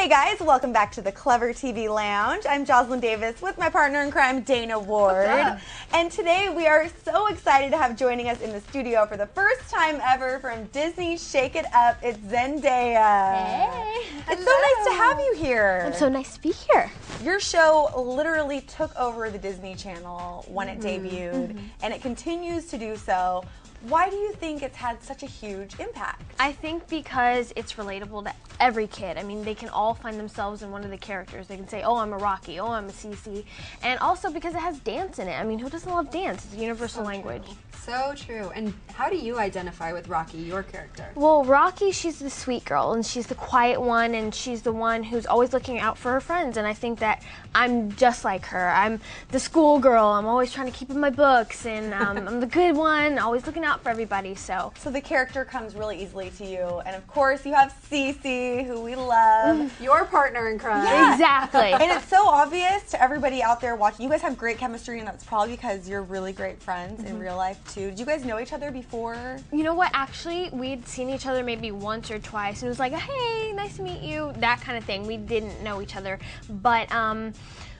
Hey guys, welcome back to the ClevverTV Lounge. I'm Jocelyn Davis with my partner in crime, Dana Ward. And today we are so excited to have joining us in the studio for the first time ever from Disney Shake It Up, it's Zendaya. Hey. It's so nice to have you here. It's so nice to be here. Your show literally took over the Disney Channel when it debuted, and it continues to do so. Why do you think it's had such a huge impact? I think because it's relatable to every kid. I mean, they can all find themselves in one of the characters. They can say, oh, I'm a Rocky, oh, I'm a Cece. And also because it has dance in it. I mean, who doesn't love dance? It's a universal language. So true. And how do you identify with Rocky, your character? Well, Rocky, she's the sweet girl, and she's the quiet one, and she's the one who's always looking out for her friends. And I think that I'm just like her. I'm the school girl. I'm always trying to keep in my books, and I'm the good one, always looking out for everybody. So the character comes really easily to you. And of course, you have Cece, who we love. Your partner in crime. Yeah. Exactly. And it's so obvious to everybody out there watching. You guys have great chemistry, and that's probably because you're really great friends in real life, too. Did you guys know each other before? You know what, actually, we'd seen each other maybe once or twice, and it was like, hey, nice to meet you, that kind of thing. We didn't know each other, but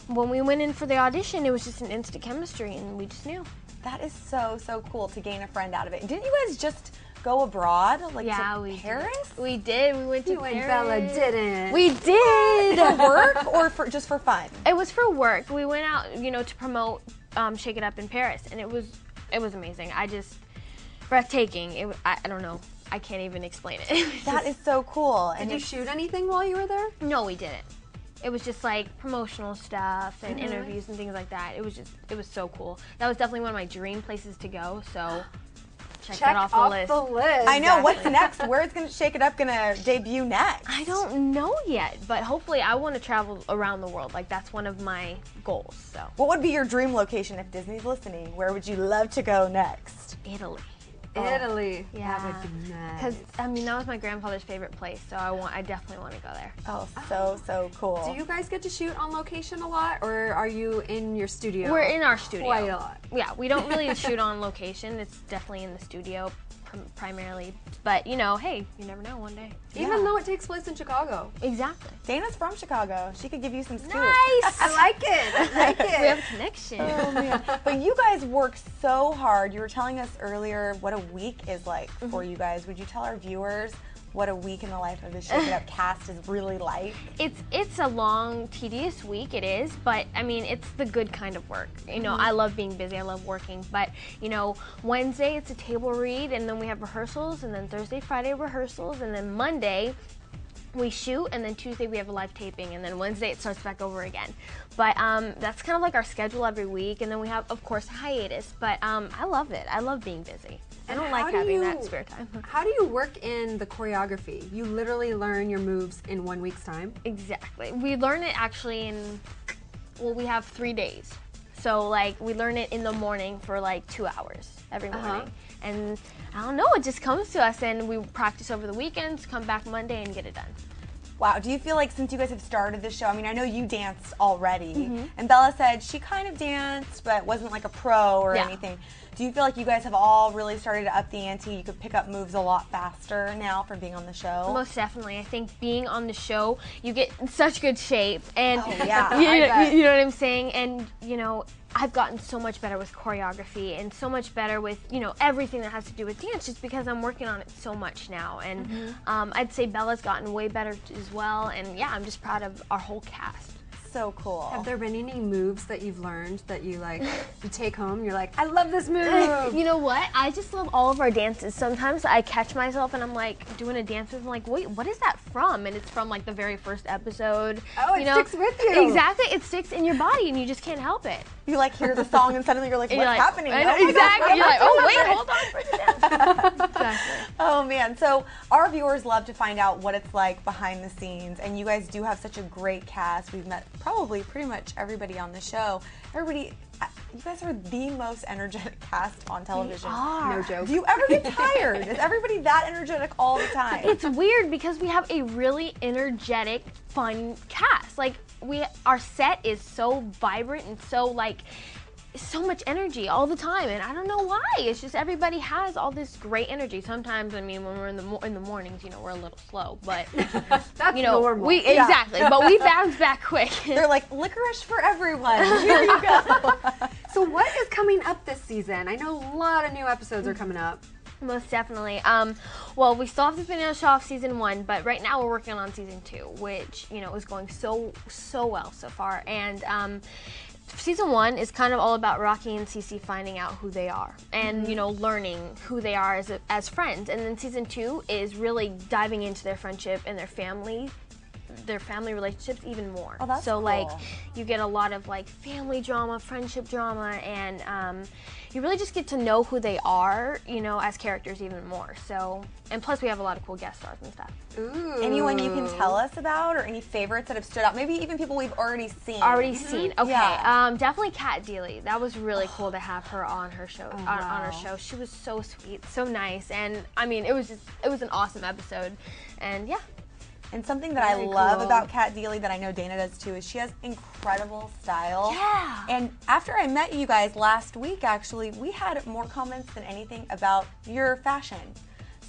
when we went in for the audition, it was just an instant chemistry, and we just knew. That is so, so cool to gain a friend out of it. Didn't you guys just go abroad, like to Paris? We did. We went to You Paris. and Bella didn't. We did. For work or just for fun? It was for work. We went out, you know, to promote Shake It Up in Paris, and it was amazing. Breathtaking. I don't know. I can't even explain it. That is so cool. Did you shoot anything while you were there? No, we didn't. It was just like promotional stuff and interviews and things like that. It was so cool. That was definitely one of my dream places to go, so check that off the list. I know. What's next? Where is Shake It Up gonna debut next? I don't know yet, but hopefully I want to travel around the world. Like, that's one of my goals. So what would be your dream location if Disney's listening? Where would you love to go next? Italy. Italy. Yeah. That would be nice. Because, I mean, that was my grandfather's favorite place, so I definitely want to go there. Oh, so cool. Do you guys get to shoot on location a lot, or are you in your studio? We're in our studio. Quite a lot. Yeah, we don't really shoot on location. It's definitely in the studio primarily. But, you know, hey, you never know one day. Even though it takes place in Chicago. Exactly. Dana's from Chicago. She could give you some scoops. Nice! I like it. I like it. We have a connection. Oh, man. But you guys work so hard. You were telling us earlier what a week is like for you guys. Would you tell our viewers what a week in the life of the Shake It Up cast is really like? It's a long, tedious week, it is, but I mean, it's the good kind of work. You know, I love being busy, I love working, but you know, Wednesday it's a table read, and then we have rehearsals, and then Thursday, Friday rehearsals, and then Monday we shoot, and then Tuesday we have a live taping, and then Wednesday it starts back over again. But that's kind of like our schedule every week, and then we have, of course, hiatus, but I love it. I love being busy. I don't like having that spare time. How do you work in the choreography? You literally learn your moves in 1 week's time? Exactly. We learn it actually in, well, we have 3 days. So, like, we learn it in the morning for, like, 2 hours every morning. And, I don't know, it just comes to us, and we practice over the weekends, come back Monday, and get it done. Wow, do you feel like since you guys have started this show, I mean, I know you dance already, and Bella said she kind of danced, but wasn't like a pro or anything. Do you feel like you guys have all really started to up the ante? You could pick up moves a lot faster now from being on the show? Most definitely. I think being on the show, you get in such good shape, and you know what I'm saying? And, you know, I've gotten so much better with choreography and so much better with, you know, everything that has to do with dance, just because I'm working on it so much now. And I'd say Bella's gotten way better as well. And yeah, I'm just proud of our whole cast. So cool. Have there been any moves that you've learned that you like, you take home, you're like, I love this move? You know what? I just love all of our dances. Sometimes I catch myself and I'm like doing a dance move, I'm like, wait, what is that from? And it's from like the very first episode. Oh, it sticks with you. Exactly. It sticks in your body and you just can't help it. You like hear the song and suddenly you're like, what's happening? Exactly. You're like, oh wait, hold on, break it down. Exactly. Oh man, so our viewers love to find out what it's like behind the scenes, and you guys do have such a great cast. We've met probably pretty much everybody on the show. Everybody, you guys are the most energetic cast on television. We are. No joke. Do you ever get tired? Is everybody that energetic all the time? It's weird because we have a really energetic, fun cast. Like, our set is so vibrant and so like so much energy all the time, and I don't know why. It's just everybody has all this great energy. Sometimes, I mean, when we're in the mornings, you know, we're a little slow, but That's you know, normal. exactly. But we bounce back quick. They're like licorice for everyone. Here you go. So what is coming up this season? I know a lot of new episodes are coming up. Most definitely. Well, we still have to finish off season 1, but right now we're working on season 2, which, you know, is going so well so far. And season 1 is kind of all about Rocky and Cece finding out who they are and, you know, learning who they are as friends. And then season 2 is really diving into their friendship and their family relationships even more. Oh, that's so cool. like you get a lot of like family drama, friendship drama, and you really just get to know who they are, you know, as characters even more. So, and plus we have a lot of cool guest stars and stuff. Ooh. Anyone you can tell us about, or any favorites that have stood out? Maybe even people we've already seen. Okay. Yeah. Definitely Kat Deely. That was really cool to have her on her show. On her show, she was so sweet, so nice, and I mean, it was an awesome episode, and yeah. And something that I love about Kat Deely that I know Dana does too is she has incredible style. Yeah. And after I met you guys last week, actually, we had more comments than anything about your fashion.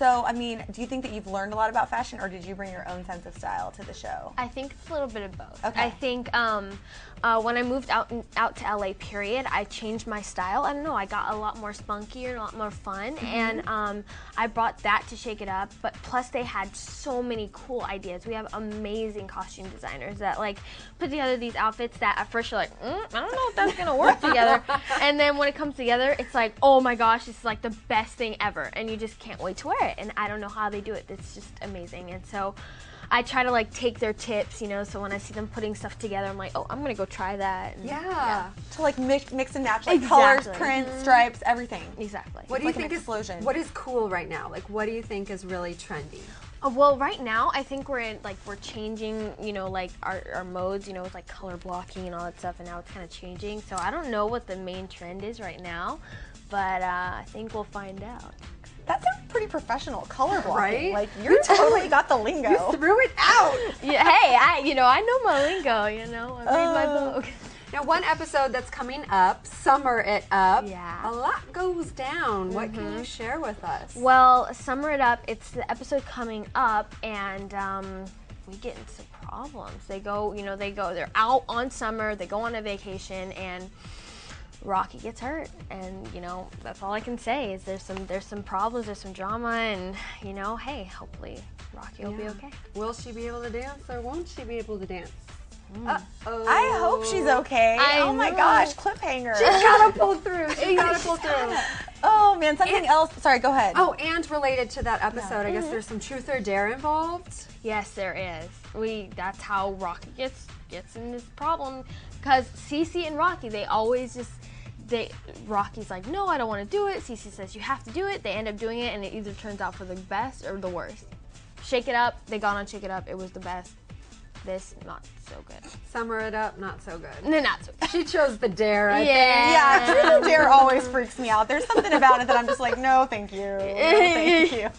So, I mean, do you think that you've learned a lot about fashion, or did you bring your own sense of style to the show? I think it's a little bit of both. Okay. I think when I moved out to LA, I changed my style. I don't know, I got a lot more spunkier, a lot more fun, and I brought that to Shake It Up. But plus, they had so many cool ideas. We have amazing costume designers that like put together these outfits that at first you're like, I don't know if that's gonna work together, and then when it comes together, it's like, oh my gosh, this is like the best thing ever, and you just can't wait to wear it. And I don't know how they do it. It's just amazing. And so I try to like take their tips, you know, so when I see them putting stuff together, I'm like, oh, I'm gonna go try that. And, Yeah. To like mix and match, like Exactly. colors, prints, stripes, everything. Exactly. What do you like an think explosion. what is cool right now? Like, what do you think is really trendy? Well, right now I think we're changing, you know, like our modes, you know, with like color blocking and all that stuff, and now it's kind of changing. So I don't know what the main trend is right now, but I think we'll find out. That sounds pretty professional, color blocking. Right? Like, you totally got the lingo. You threw it out. Yeah, hey, I know my lingo, you know, I read my book. Now, one episode that's coming up, Summer It Up. Yeah. A lot goes down. What can you share with us? Well, Summer It Up, it's the episode coming up, and we get into some problems. They're out on summer, they go on a vacation, and Rocky gets hurt, and you know, that's all I can say is there's some problems, there's some drama, and you know, hey, hopefully Rocky will be okay. Will she be able to dance, or won't she be able to dance? Uh-oh. I hope she's okay. Oh my gosh, cliffhanger. She's gotta pull through. She's gotta pull through. Oh man, something else. Sorry, go ahead. Oh, and related to that episode, I guess there's some truth or dare involved. Yes, there is. That's how Rocky gets in this problem, because Cece and Rocky, Rocky's like, no, I don't want to do it. Cece says, you have to do it. They end up doing it, and it either turns out for the best or the worst. Shake It Up, they got on Shake It Up. It was the best. This, not so good. Summer It Up, not so good. No, not so good. She chose the dare, I think. Yeah, truth or dare always freaks me out. There's something about it that I'm just like, no, thank you. No, thank you.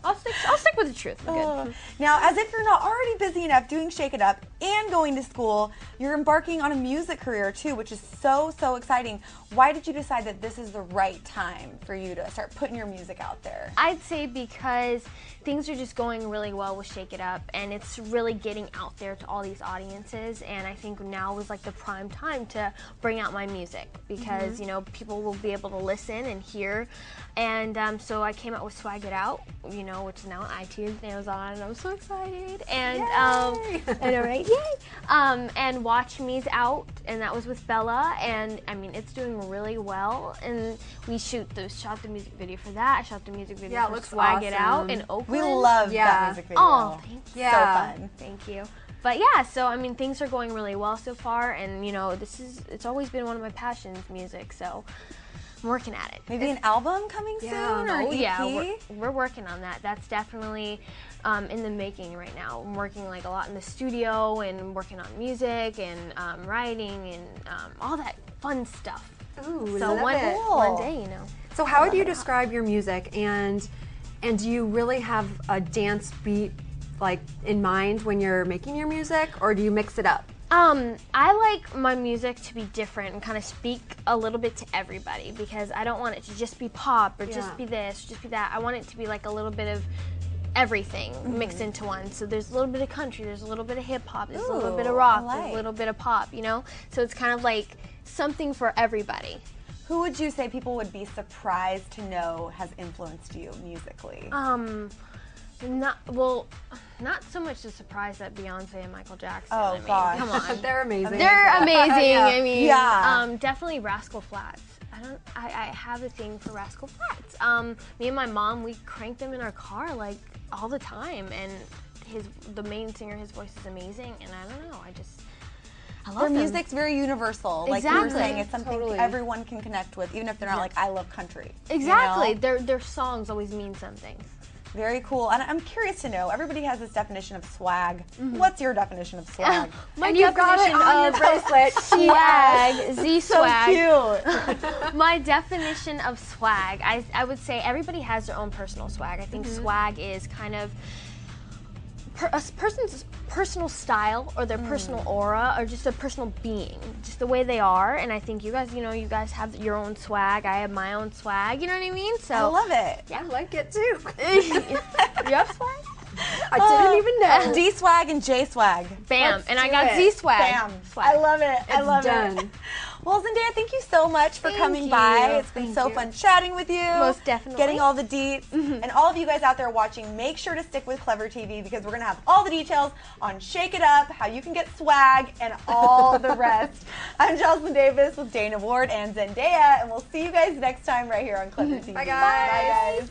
I'll stick with the truth. I'm good. Now, as if you're not already busy enough doing Shake It Up and going to school, you're embarking on a music career too, which is so exciting. Why did you decide that this is the right time for you to start putting your music out there? I'd say because things are just going really well with Shake It Up, and it's really getting out there to all these audiences, and I think now is like the prime time to bring out my music, because you know, people will be able to listen and hear, and so I came out with Swag It Out, you know, which is now on iTunes and Amazon, and I'm so excited, and I know, right? Yay! And Watch Me's out, and that was with Bella, and I mean, it's doing really well, and we shot the music video for that. I shot the music video for Swag It Out in Oakland. We love that music video. Oh, thank you. Yeah. So fun. Thank you. But yeah, so I mean, things are going really well so far, and you know, it's always been one of my passions, music, so I'm working at it. Maybe an album coming soon, or an EP? Yeah, we're working on that. That's definitely in the making right now. I'm working like a lot in the studio, and working on music, and writing, and all that fun stuff. Ooh, so love one it. day, you know. So how would you describe your music, and do you really have a dance beat like in mind when you're making your music, or do you mix it up? I like my music to be different and kind of speak a little bit to everybody because I don't want it to just be pop or just be this, just be that. I want it to be like a little bit of everything mixed into one. So there's a little bit of country, there's a little bit of hip hop, there's a little bit of rock, there's a little bit of pop, you know? So it's kind of like something for everybody. Who would you say people would be surprised to know has influenced you musically? Not so much the surprise that Beyonce and Michael Jackson. Oh, I mean, gosh. come on. They're amazing. They're amazing. I mean, Yeah. Definitely Rascal Flatts. I have a thing for Rascal Flatts. Me and my mom, we crank them in our car like all the time, and the main singer, his voice is amazing, and I don't know, I love Their them. music's very universal. Like you were saying, it's something everyone can connect with, even if they're not like, I love country. Exactly. You know? Their songs always mean something. Very cool. And I'm curious to know, everybody has this definition of swag. What's your definition of swag? And you've got it on your bracelet. Swag. Z-swag. So cute. My definition of swag, I would say everybody has their own personal swag. I think swag is kind of a person's personal style or their personal aura or just a personal being, just the way they are. And I think you guys, you guys have your own swag. I have my own swag. You know what I mean? So I love it. I like it too. You have swag? I didn't even know. D swag and J swag. Bam. Let's and I do got it. Z swag. Bam. Swag. I love it. I love done. it. Well, Zendaya, thank you so much for coming Thank by. you. It's been so fun chatting with you. Most definitely. Getting all the deets. And all of you guys out there watching, make sure to stick with ClevverTV because we're going to have all the details on Shake It Up, how you can get swag, and all the rest. I'm Jocelyn Davis with Dana Ward and Zendaya, and we'll see you guys next time right here on ClevverTV. Bye, guys. Bye, guys.